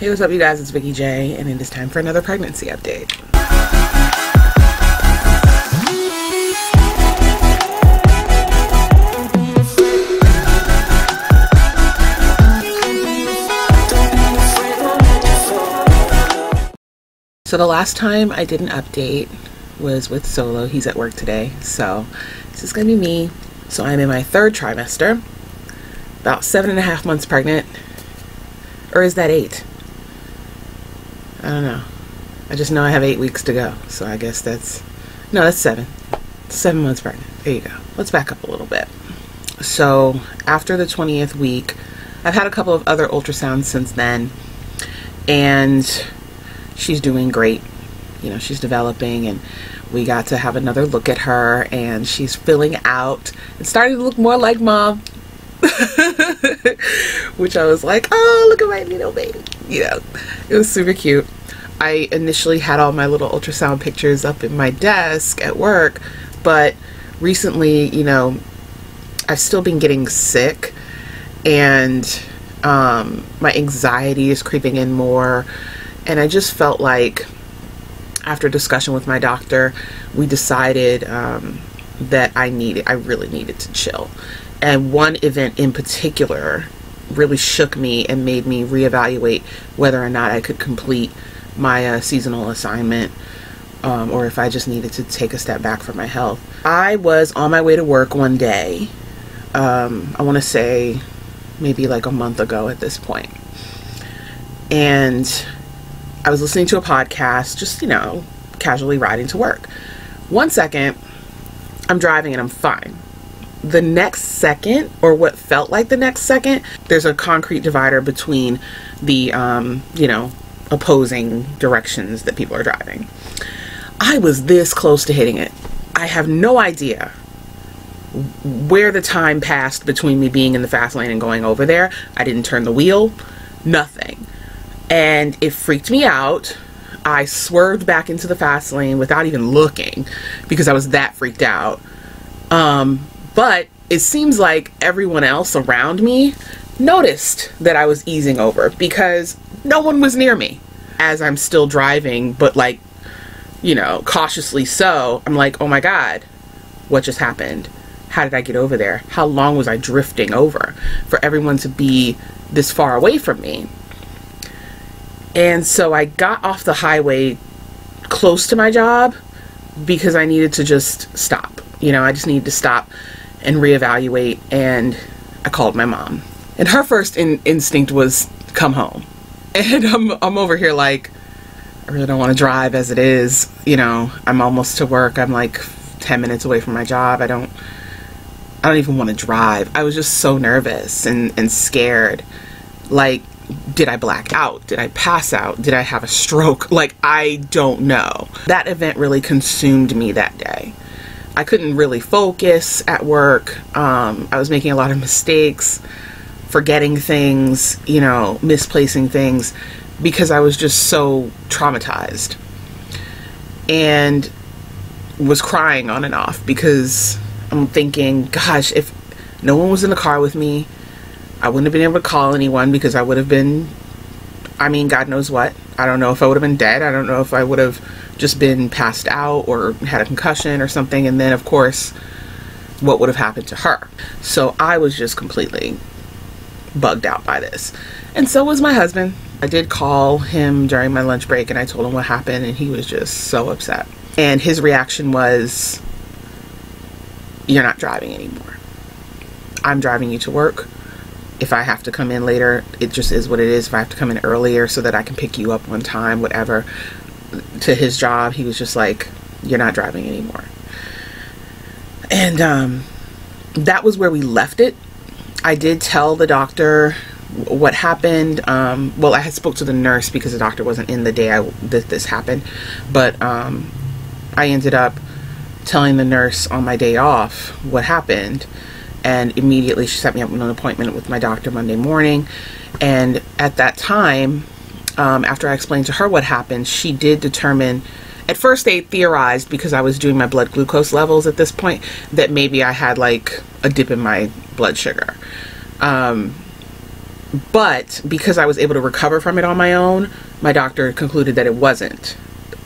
Hey, what's up you guys, it's Vikeejeah, and it is time for another pregnancy update. So the last time I did an update was with Solo. He's at work today, so this is gonna be me. So I'm in my 3rd trimester, about 7.5 months pregnant, or is that 8? I don't know. I just know I have 8 weeks to go, so I guess that's 7. 7 months pregnant. There you go. Let's back up a little bit. So after the 20th week, I've had a couple of other ultrasounds since then, and she's doing great. You know, she's developing, and we got to have another look at her, and she's filling out. It's starting to look more like mom. Which I was like, oh, look at my little baby. You know, it was super cute. I initially had all my little ultrasound pictures up in my desk at work, but recently, you know, I've still been getting sick, and my anxiety is creeping in more, and I just felt like after discussion with my doctor, we decided that I really needed to chill. And one event in particular really shook me and made me reevaluate whether or not I could complete my seasonal assignment, or if I just needed to take a step back for my health. I was on my way to work one day, I want to say maybe like a month ago at this point, and I was listening to a podcast, just, you know, casually riding to work. 1 second, I'm driving and I'm fine. The next second, or what felt like the next second, there's a concrete divider between the, you know, opposing directions that people are driving. I was this close to hitting it. I have no idea where the time passed between me being in the fast lane and going over there. I didn't turn the wheel, nothing. And it freaked me out. I swerved back into the fast lane without even looking because I was that freaked out. But it seems like everyone else around me noticed that I was easing over because no one was near me as I'm still driving, but like, you know, cautiously so. I'm like, oh my God, what just happened? How did I get over there? How long was I drifting over for everyone to be this far away from me? And so I got off the highway close to my job because I needed to just stop. You know, I just needed to stop and reevaluate, and I called my mom. And her first instinct was come home. And I'm over here like, I really don't want to drive as it is. You know, I'm almost to work. I'm like 10 minutes away from my job. I don't even want to drive. I was just so nervous and scared. Like, did I black out? Did I pass out? Did I have a stroke? Like, I don't know. That event really consumed me that day. I couldn't really focus at work. I was making a lot of mistakes, forgetting things, you know, misplacing things, because I was just so traumatized, and was crying on and off because I'm thinking, gosh, if no one was in the car with me, I wouldn't have been able to call anyone because I would have been, I mean, God knows what. I don't know if I would have been dead. I don't know if I would have just been passed out or had a concussion or something. And then, of course, what would have happened to her? So I was just completely bugged out by this. And so was my husband. I did call him during my lunch break and I told him what happened, and he was just so upset. And his reaction was, you're not driving anymore. I'm driving you to work. If I have to come in later, it just is what it is. If I have to come in earlier so that I can pick you up on time, whatever. To his job, he was just like, you're not driving anymore. And that was where we left it. I did tell the doctor what happened. Well, I had spoke to the nurse because the doctor wasn't in the day that this happened. But I ended up telling the nurse on my day off what happened. And immediately she set me up with an appointment with my doctor Monday morning. And at that time, after I explained to her what happened, she did determine, at first they theorized, because I was doing my blood glucose levels at this point, that maybe I had like a dip in my blood sugar. But because I was able to recover from it on my own, my doctor concluded that it wasn't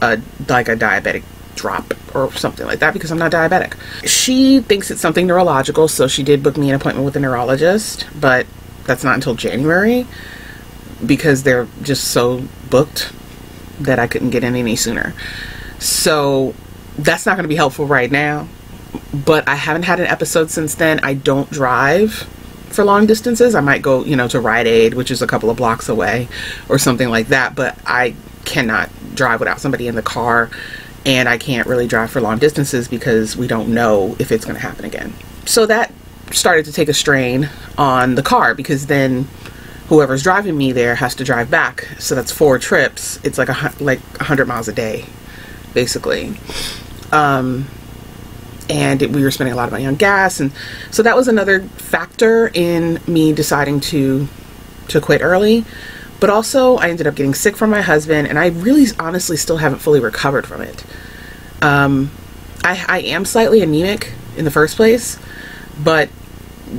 like a diabetic drop or something like that, because I'm not diabetic. She thinks it's something neurological, so she did book me an appointment with a neurologist, but that's not until January because they're just so booked that I couldn't get in any sooner. So that's not going to be helpful right now, but I haven't had an episode since then. I don't drive for long distances. I might go, you know, to Rite Aid, which is a couple of blocks away or something like that, but I cannot drive without somebody in the car, and I can't really drive for long distances because we don't know if it's going to happen again. So that started to take a strain on the car, because then whoever's driving me there has to drive back. So that's 4 trips. It's like 100 miles a day, basically. And we were spending a lot of money on gas, and so that was another factor in me deciding to quit early. But also I ended up getting sick from my husband, and I really honestly still haven't fully recovered from it. I am slightly anemic in the first place, but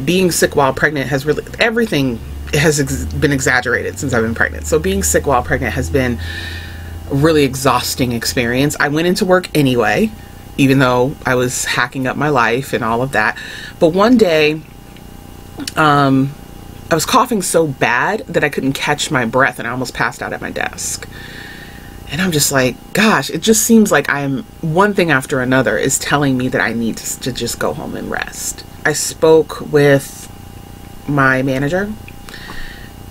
being sick while pregnant has really, everything has been exaggerated since I've been pregnant. So being sick while pregnant has been a really exhausting experience. I went into work anyway, even though I was hacking up my life and all of that. But one day, I was coughing so bad that I couldn't catch my breath, and I almost passed out at my desk. And I'm just like, gosh, it just seems like one thing after another is telling me that I need to just go home and rest. I spoke with my manager.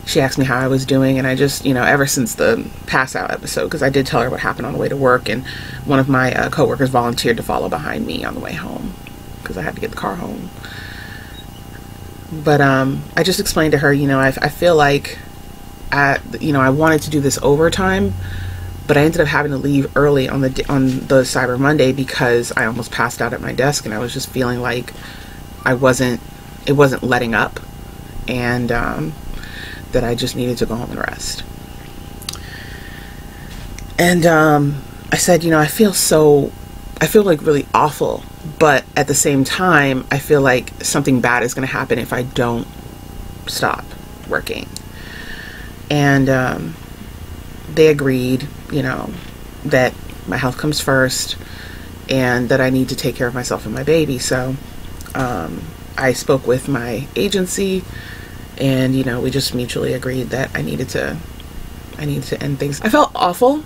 She asked me how I was doing, and I just, you know, ever since the pass out episode, because I did tell her what happened on the way to work, and one of my coworkers volunteered to follow behind me on the way home because I had to get the car home. But I just explained to her, you know, I feel like you know, I wanted to do this overtime, but I ended up having to leave early on the Cyber Monday because I almost passed out at my desk, and I was just feeling like it wasn't letting up, and that I just needed to go home and rest. And I said, you know, I feel like really awful, but at the same time, I feel like something bad is going to happen if I don't stop working. And they agreed, you know, that my health comes first and that I need to take care of myself and my baby. So I spoke with my agency, and, you know, we just mutually agreed that I needed to end things. I felt awful.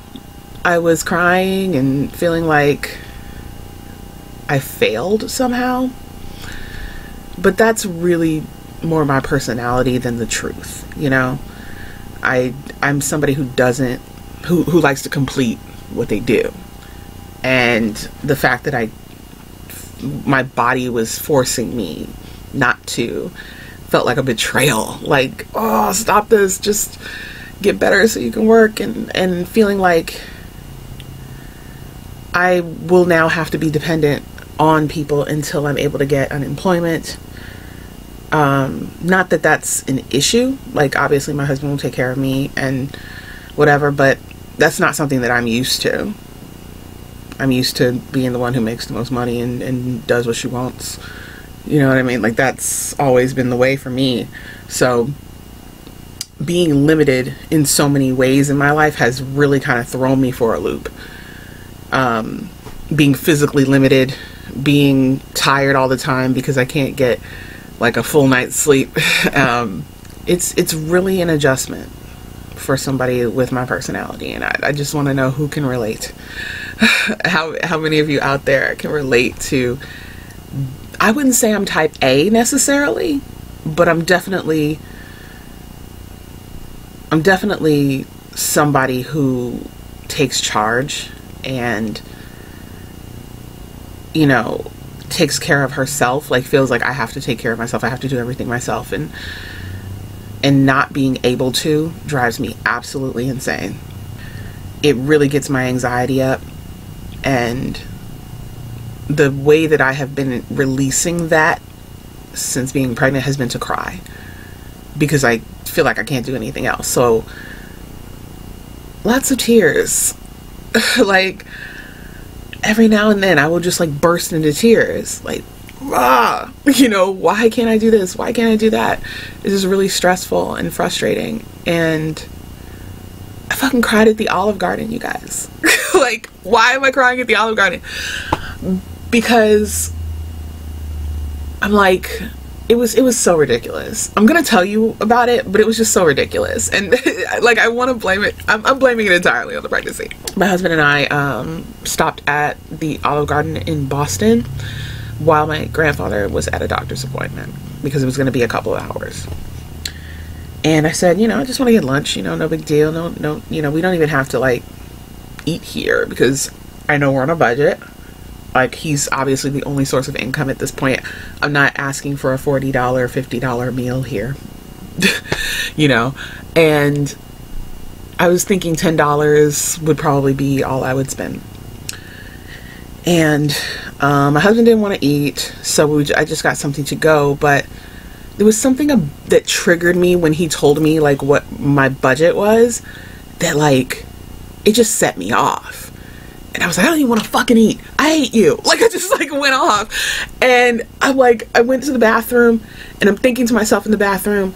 I was crying and feeling like I failed somehow, but that's really more my personality than the truth, you know. I'm somebody who likes to complete what they do, and the fact that my body was forcing me not to felt like a betrayal. Like, oh, stop this, just get better so you can work, and feeling like I will now have to be dependent on people until I'm able to get unemployment. Not that that's an issue. Like, obviously my husband will take care of me and whatever, but that's not something that I'm used to. I'm used to being the one who makes the most money and does what she wants. You know what I mean? Like, that's always been the way for me. So being limited in so many ways in my life has really kind of thrown me for a loop. Being physically limited, being tired all the time because I can't get like a full night's sleep. It's really an adjustment for somebody with my personality, and I just want to know who can relate. How many of you out there can relate to, I wouldn't say I'm type A necessarily, but I'm definitely somebody who takes charge and, you know, takes care of herself. Like, feels like I have to take care of myself. I have to do everything myself, and not being able to drives me absolutely insane. It really gets my anxiety up, and the way that I have been releasing that since being pregnant has been to cry, because I feel like I can't do anything else. So lots of tears. Like, every now and then I will just like burst into tears, like, you know, why can't I do this? Why can't I do that? It's just really stressful and frustrating. And I fucking cried at the Olive Garden, you guys. Like, why am I crying at the Olive Garden? Because I'm like, it was so ridiculous. I'm gonna tell you about it, but it was just so ridiculous. And like, I want to blame it. I'm blaming it entirely on the pregnancy. My husband and I stopped at the Olive Garden in Boston while my grandfather was at a doctor's appointment, because it was gonna be a couple of hours. And I said, you know, I just want to get lunch, you know, no big deal. No, you know, we don't even have to like eat here, because I know we're on a budget. Like, he's obviously the only source of income at this point. I'm not asking for a $40, $50 meal here, you know. And I was thinking $10 would probably be all I would spend. And my husband didn't want to eat, so I just got something to go. But there was something that triggered me when he told me like what my budget was, that like, it just set me off. And I was like, I don't even want to fucking eat. I hate you. Like, I just like went off. And I'm like, I went to the bathroom and I'm thinking to myself in the bathroom,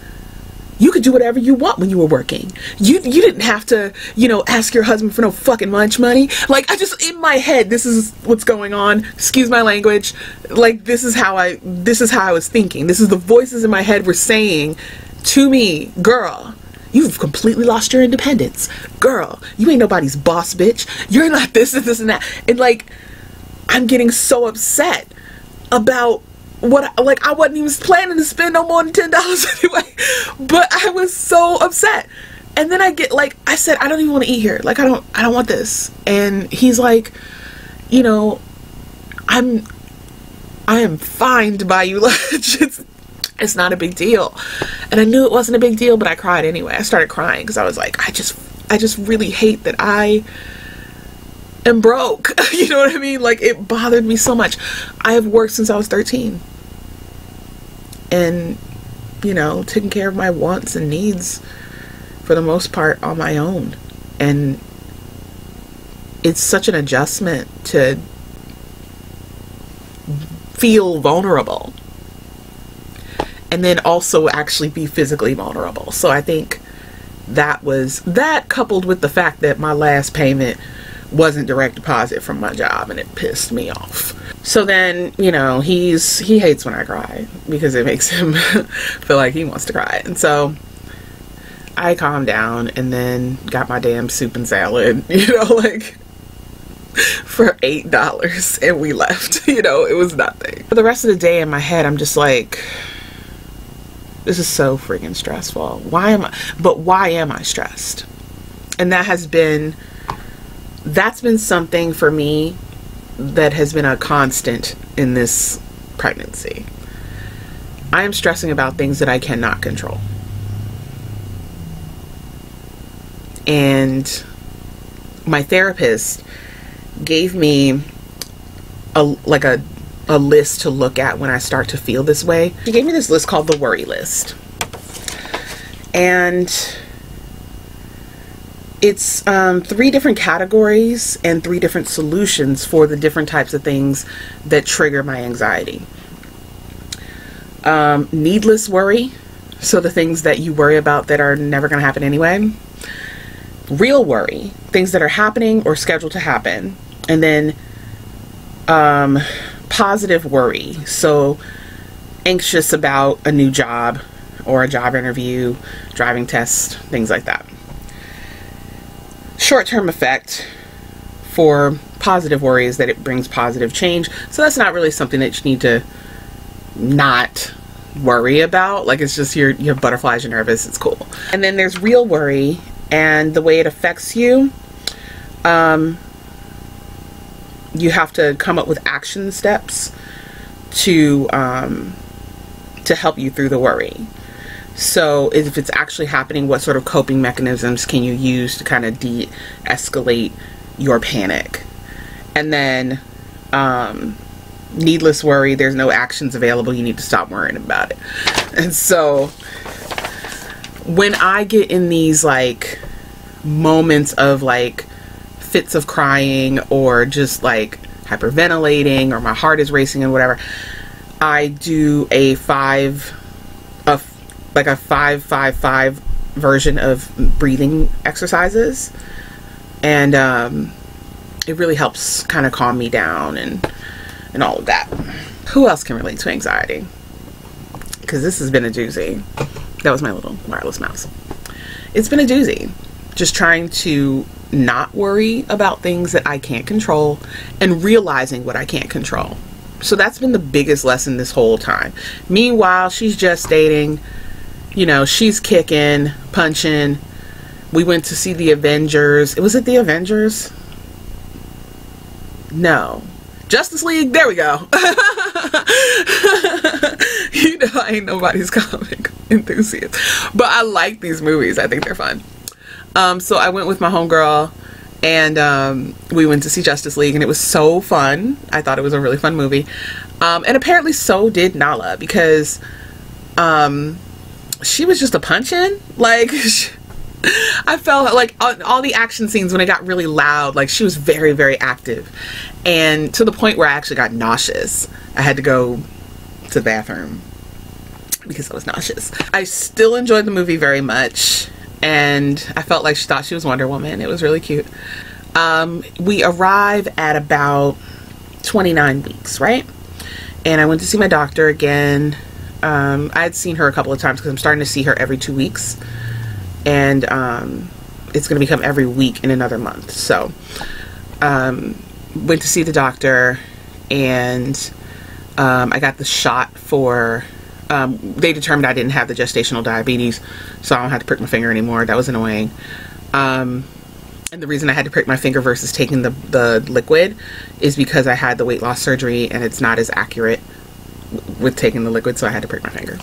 you could do whatever you want when you were working. You didn't have to, you know, ask your husband for no fucking lunch money. Like, I just, in my head, this is what's going on. Excuse my language. Like, this is how I was thinking. This is the voices in my head were saying to me, girl, you've completely lost your independence. Girl, you ain't nobody's boss, bitch. You're not this and this and that. And like, I'm getting so upset about what, like, I wasn't even planning to spend no more than $10 anyway. But I was so upset. And then I get like, I said, I don't even want to eat here. Like, I don't want this. And he's like, you know, I am fine to buy you lunch. It's not a big deal. And I knew it wasn't a big deal, but I cried anyway. I started crying because I was like, I just really hate that I am broke. You know what I mean? Like, it bothered me so much. I have worked since I was 13. And, you know, taking care of my wants and needs for the most part on my own. And it's such an adjustment to feel vulnerable. And then also actually be physically vulnerable. So I think that coupled with the fact that my last payment wasn't direct deposit from my job, and it pissed me off. So then, you know, he hates when I cry because it makes him feel like he wants to cry. And so I calmed down and then got my damn soup and salad, you know, like for $8, and we left. You know, it was nothing. For the rest of the day in my head, I'm just like, this is so freaking stressful. Why am I stressed? And that's been something for me that has been a constant in this pregnancy. I am stressing about things that I cannot control. And my therapist gave me a list to look at when I start to feel this way. She gave me this list called the worry list. And it's 3 different categories and 3 different solutions for the different types of things that trigger my anxiety. Needless worry, so the things that you worry about that are never going to happen anyway. Real worry, things that are happening or scheduled to happen. And then positive worry, so anxious about a new job or a job interview, driving test, things like that. Short-term effect for positive worry is that it brings positive change. So that's not really something that you need to not worry about. Like, it's just you have butterflies, you're nervous, it's cool. And then there's real worry, and the way it affects you, you have to come up with action steps to help you through the worry. So if it's actually happening, what sort of coping mechanisms can you use to kind of de-escalate your panic? And then needless worry, there's no actions available, you need to stop worrying about it. And so when I get in these like moments of like fits of crying or just like hyperventilating or my heart is racing and whatever, I do a 5-5-5 version of breathing exercises, and it really helps kind of calm me down and all of that. Who else can relate to anxiety? Because this has been a doozy. That was my little wireless mouse. It's been a doozy. Just trying to not worry about things that I can't control and realizing what I can't control. So that's been the biggest lesson this whole time. Meanwhile, she's gestating, you know, she's kicking, punching. We went to see the Avengers. Was it the Avengers? No. Justice League, there we go. You know, I ain't nobody's comic enthusiast, but I like these movies. I think they're fun. So I went with my homegirl, and we went to see Justice League, and it was so fun. I thought it was a really fun movie. And apparently so did Nalla, because she was just a punch-in. Like, I felt like all the action scenes, when it got really loud, like, she was very, very active. And to the point where I actually got nauseous. I had to go to the bathroom because I was nauseous. I still enjoyed the movie very much, and I felt like she thought she was Wonder Woman. It was really cute. We arrive at about 29 weeks, right? And I went to see my doctor again. I had seen her a couple of times because I'm starting to see her every 2 weeks. And it's going to become every week in another month. So went to see the doctor, and I got the shot for, they determined I didn't have the gestational diabetes, so I don't have to prick my finger anymore. That was annoying. And the reason I had to prick my finger versus taking the liquid is because I had the weight loss surgery, and it's not as accurate with taking the liquid, so I had to prick my finger.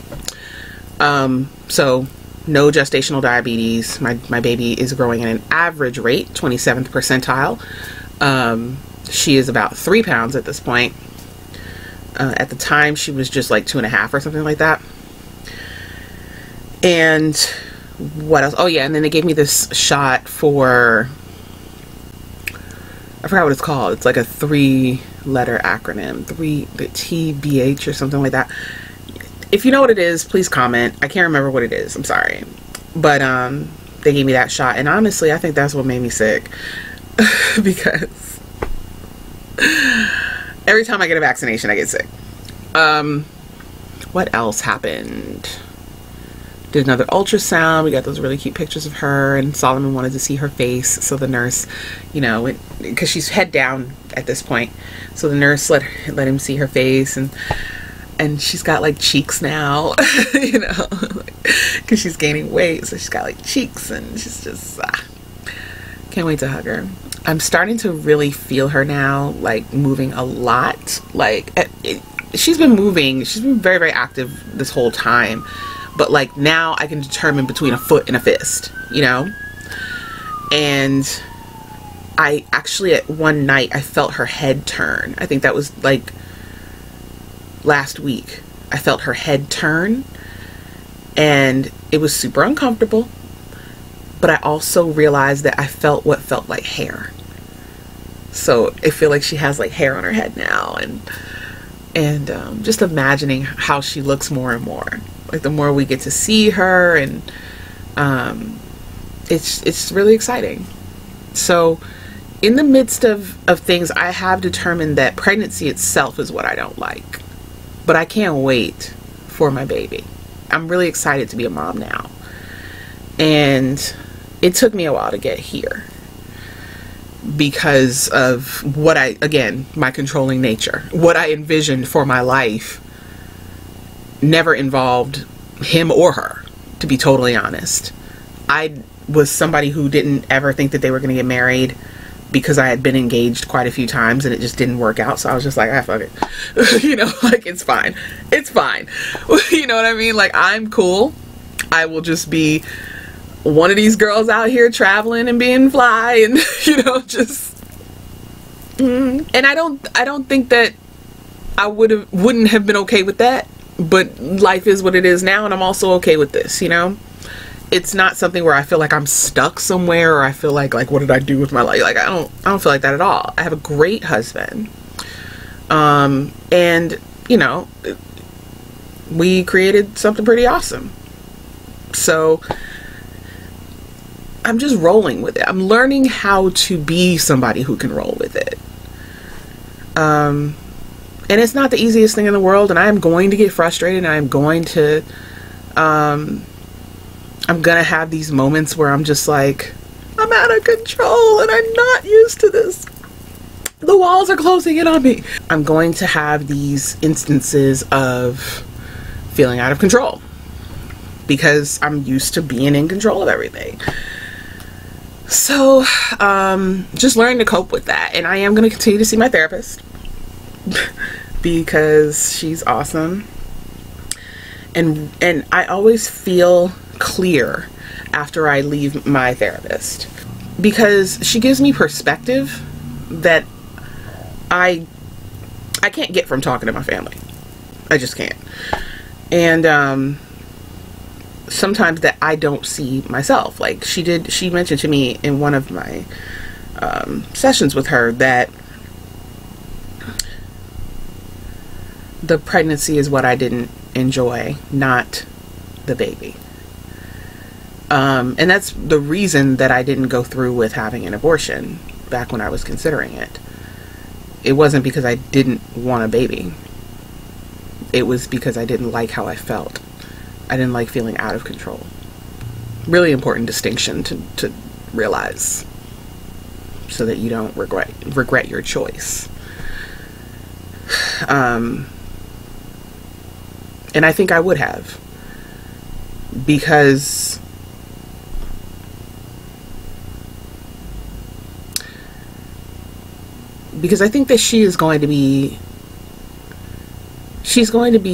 So no gestational diabetes. My baby is growing at an average rate, 27th percentile. She is about 3 pounds at this point. At the time, she was just like 2.5 or something like that. And what else? Oh yeah, and then they gave me this shot for, I forgot what it's called. It's like a 3-letter acronym, the TBH or something like that. If you know what it is, please comment. I can't remember what it is. I'm sorry. But they gave me that shot, and honestly, I think that's what made me sick. Because every time I get a vaccination, I get sick. What else happened? Did another ultrasound. We got those really cute pictures of her, and Solomon wanted to see her face, so the nurse, you know, because she's head down at this point, so the nurse let him see her face, and she's got like cheeks now, you know, because she's gaining weight, so she's got like cheeks, and she's just can't wait to hug her. I'm starting to really feel her now, like moving a lot. Like she's been moving, she's been very, very active this whole time, but like now I can determine between a foot and a fist, you know. And I actually, at one night, I felt her head turn. I think that was like last week. I felt her head turn, and it was super uncomfortable, but I also realized that I felt what felt like hair. So I feel like she has like hair on her head now, and just imagining how she looks more and more, like the more we get to see her, and it's really exciting. So in the midst of things, I have determined that pregnancy itself is what I don't like, but I can't wait for my baby. I'm really excited to be a mom now, and it took me a while to get here because of what my controlling nature. What I envisioned for my life never involved him or her, to be totally honest. I was somebody who didn't ever think that they were going to get married, because I had been engaged quite a few times and it just didn't work out. So I was just like, fuck it. You know, like, it's fine. It's fine. You know what I mean? Like, I'm cool. I will just be one of these girls out here traveling and being fly, and, you know, just, and I don't think that I wouldn't have been okay with that, but life is what it is now, and I'm also okay with this, you know? It's not something where I feel like I'm stuck somewhere, or I feel like what did I do with my life? Like, I don't feel like that at all. I have a great husband. And, you know, we created something pretty awesome. So I'm just rolling with it. I'm learning how to be somebody who can roll with it. And it's not the easiest thing in the world, and I'm going to get frustrated, and I'm going to have these moments where I'm just like, I'm out of control and I'm not used to this. The walls are closing in on me. I'm going to have these instances of feeling out of control because I'm used to being in control of everything. So just learning to cope with that. And I am going to continue to see my therapist because she's awesome. And I always feel clear after I leave my therapist because she gives me perspective that I can't get from talking to my family. I just can't. And sometimes that I don't see myself. Like she mentioned to me in one of my sessions with her that the pregnancy is what I didn't enjoy, not the baby. And that's the reason that I didn't go through with having an abortion back when I was considering it. It wasn't because I didn't want a baby. It was because I didn't like how I felt. I didn't like feeling out of control. Really important distinction to realize so that you don't regret your choice. And I think I would have, because I think that she's going to be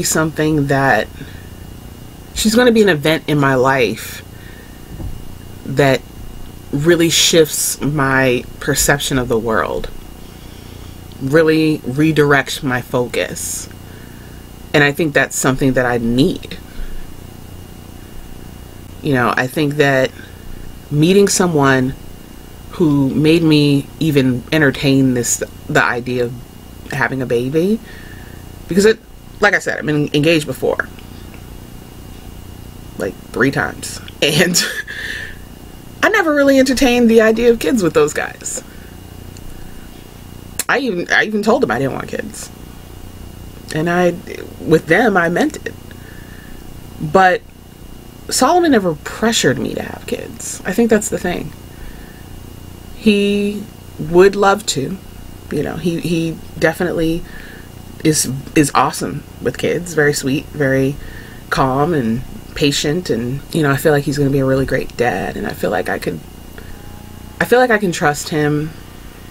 something that she's going to be an event in my life that really shifts my perception of the world, really redirects my focus. And I think that's something that I need. You know, I think that meeting someone who made me even entertain the idea of having a baby, because like I said, I've been engaged before, like 3 times, and I never really entertained the idea of kids with those guys. I even told them I didn't want kids, and with them I meant it. But Solomon never pressured me to have kids. I think that's the thing. He would love to, you know, he definitely is awesome with kids, very sweet, very calm and patient, and you know, I feel like he's going to be a really great dad, and I feel like I can trust him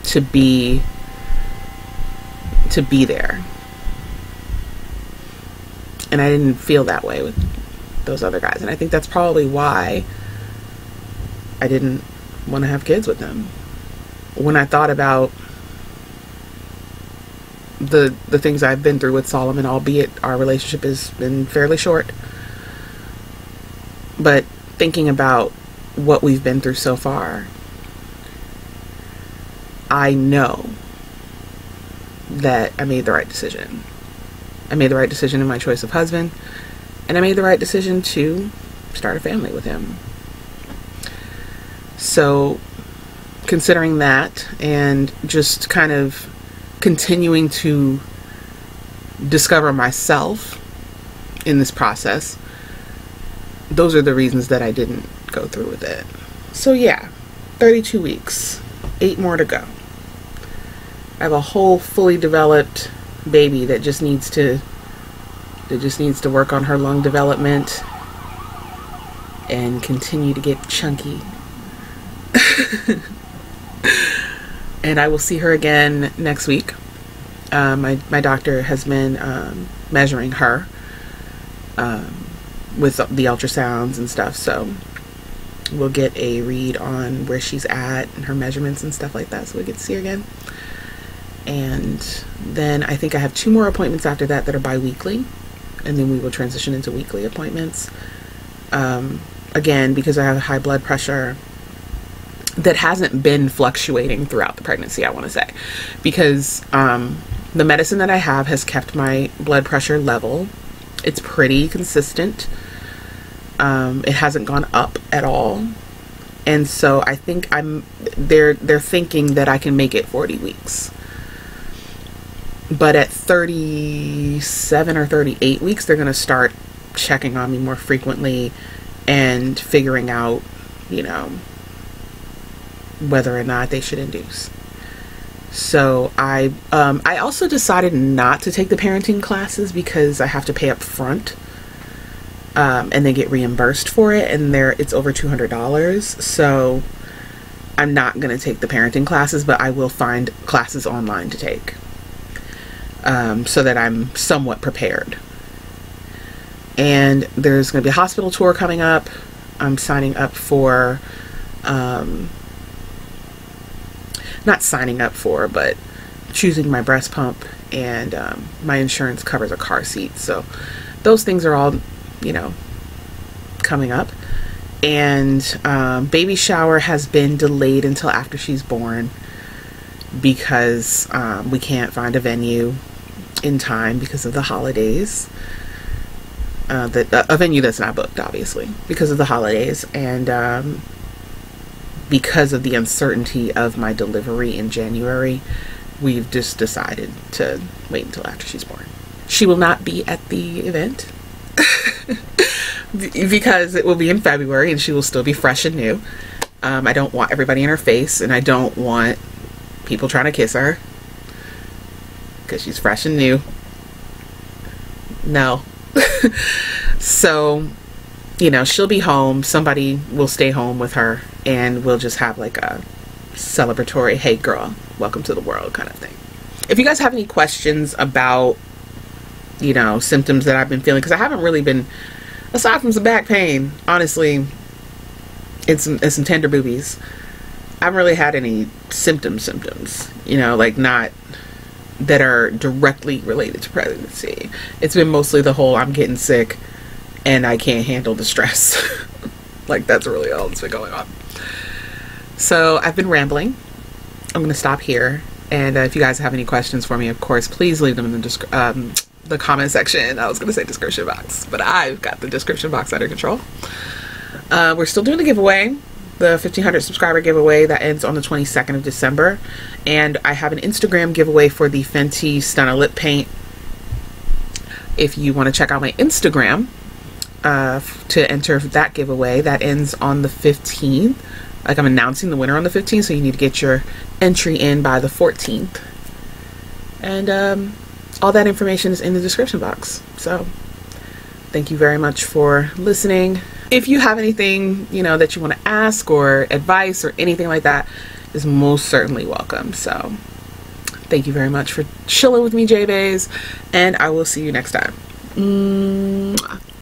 to be there. And I didn't feel that way with those other guys, and I think that's probably why I didn't want to have kids with them. When I thought about the things I've been through with Solomon, albeit our relationship has been fairly short, but thinking about what we've been through so far, I know that I made the right decision. I made the right decision in my choice of husband, and I made the right decision to start a family with him. So considering that, and just kind of continuing to discover myself in this process, those are the reasons that I didn't go through with it. So yeah, 32 weeks, 8 more to go. I have a whole fully developed baby that just needs to work on her lung development and continue to get chunky. And I will see her again next week. My doctor has been measuring her with the ultrasounds and stuff, so we'll get a read on where she's at and her measurements and stuff like that, so we get to see her again. And then I think I have 2 more appointments after that are bi-weekly, and then we will transition into weekly appointments. Again, because I have high blood pressure that hasn't been fluctuating throughout the pregnancy, I want to say, because the medicine that I have has kept my blood pressure level It's pretty consistent. It hasn't gone up at all. And so I think they're thinking that I can make it 40 weeks. But at 37 or 38 weeks, they're going to start checking on me more frequently and figuring out, you know, whether or not they should induce. So I also decided not to take the parenting classes because I have to pay up front, and then get reimbursed for it, and it's over $200. So I'm not going to take the parenting classes, but I will find classes online to take, so that I'm somewhat prepared. And there's going to be a hospital tour coming up. I'm signing up for, not signing up for, but choosing my breast pump, and my insurance covers a car seat. So those things are all, you know, coming up. And baby shower has been delayed until after she's born because we can't find a venue in time because of the holidays. A venue that's not booked, obviously, because of the holidays, and because of the uncertainty of my delivery in January, we've just decided to wait until after she's born. She will not be at the event because it will be in February and she will still be fresh and new. I don't want everybody in her face, and I don't want people trying to kiss her because she's fresh and new. No. So, you know, she'll be home. Somebody will stay home with her, and we'll just have like a celebratory, hey girl, welcome to the world kind of thing. If you guys have any questions about, you know, symptoms that I've been feeling, because I haven't really been, aside from some back pain, honestly, and some tender boobies, I haven't really had any symptoms, you know, like not that are directly related to pregnancy. It's been mostly the whole I'm getting sick and I can't handle the stress. Like, that's really all that's been going on. So I've been rambling. I'm going to stop here. And if you guys have any questions for me, of course, please leave them in the comment section. I was going to say description box, but I've got the description box under control. We're still doing the giveaway, the 1,500 subscriber giveaway that ends on the 22nd of December. And I have an Instagram giveaway for the Fenty Stunna Lip Paint. If you want to check out my Instagram to enter that giveaway, that ends on the 15th. Like, I'm announcing the winner on the 15th, so you need to get your entry in by the 14th. And all that information is in the description box. So thank you very much for listening. If you have anything, you know, that you want to ask or advice or anything like that, is most certainly welcome. So thank you very much for chilling with me, JeahBaes, and I will see you next time. Mwah.